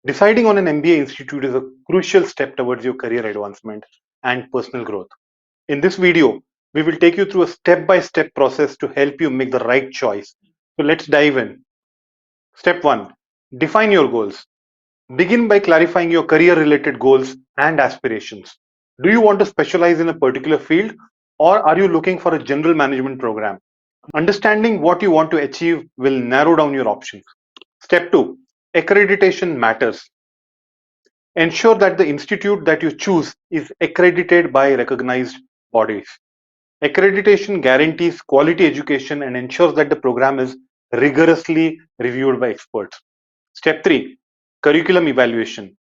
Deciding on an MBA institute is a crucial step towards your career advancement and personal growth. In this video, we will take you through a step-by-step process to help you make the right choice. So let's dive in. Step 1. Define your goals. Begin by clarifying your career-related goals and aspirations. Do you want to specialize in a particular field, or are you looking for a general management program? Understanding what you want to achieve will narrow down your options. Step 2. Accreditation matters. Ensure that the institute that you choose is accredited by recognized bodies. Accreditation guarantees quality education and ensures that the program is rigorously reviewed by experts. Step 3. Curriculum evaluation.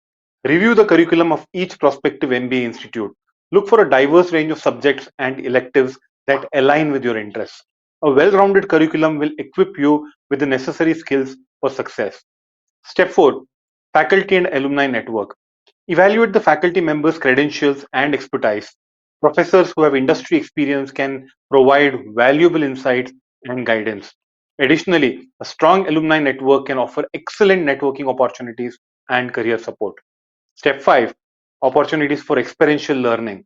Review the curriculum of each prospective MBA institute. Look for a diverse range of subjects and electives that align with your interests. A well-rounded curriculum will equip you with the necessary skills for success. Step 4. Faculty and alumni network. Evaluate the faculty members' credentials and expertise. Professors who have industry experience can provide valuable insights and guidance. Additionally, a strong alumni network can offer excellent networking opportunities and career support. Step 5. Opportunities for experiential learning.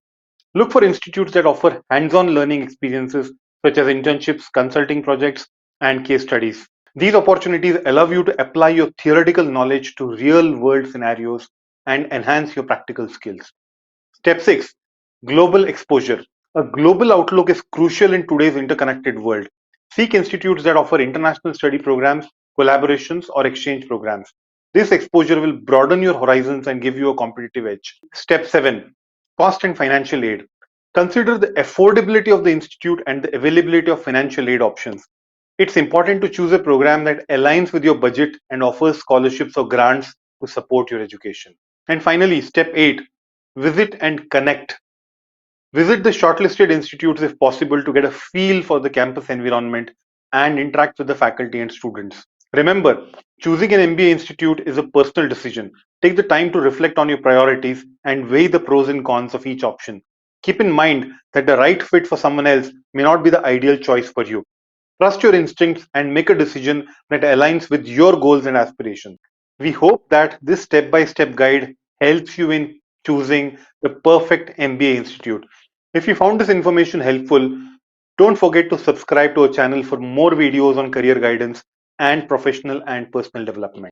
Look for institutes that offer hands-on learning experiences such as internships, consulting projects, and case studies. These opportunities allow you to apply your theoretical knowledge to real-world scenarios and enhance your practical skills. Step 6. Global exposure. A global outlook is crucial in today's interconnected world. Seek institutes that offer international study programs, collaborations, or exchange programs. This exposure will broaden your horizons and give you a competitive edge. Step 7. Cost and financial aid. Consider the affordability of the institute and the availability of financial aid options. It's important to choose a program that aligns with your budget and offers scholarships or grants to support your education. And finally, step 8. Visit and connect. Visit the shortlisted institutes if possible to get a feel for the campus environment and interact with the faculty and students. Remember, choosing an MBA institute is a personal decision. Take the time to reflect on your priorities and weigh the pros and cons of each option. Keep in mind that the right fit for someone else may not be the ideal choice for you. Trust your instincts and make a decision that aligns with your goals and aspirations. We hope that this step-by-step guide helps you in choosing the perfect MBA institute. If you found this information helpful, don't forget to subscribe to our channel for more videos on career guidance and professional and personal development.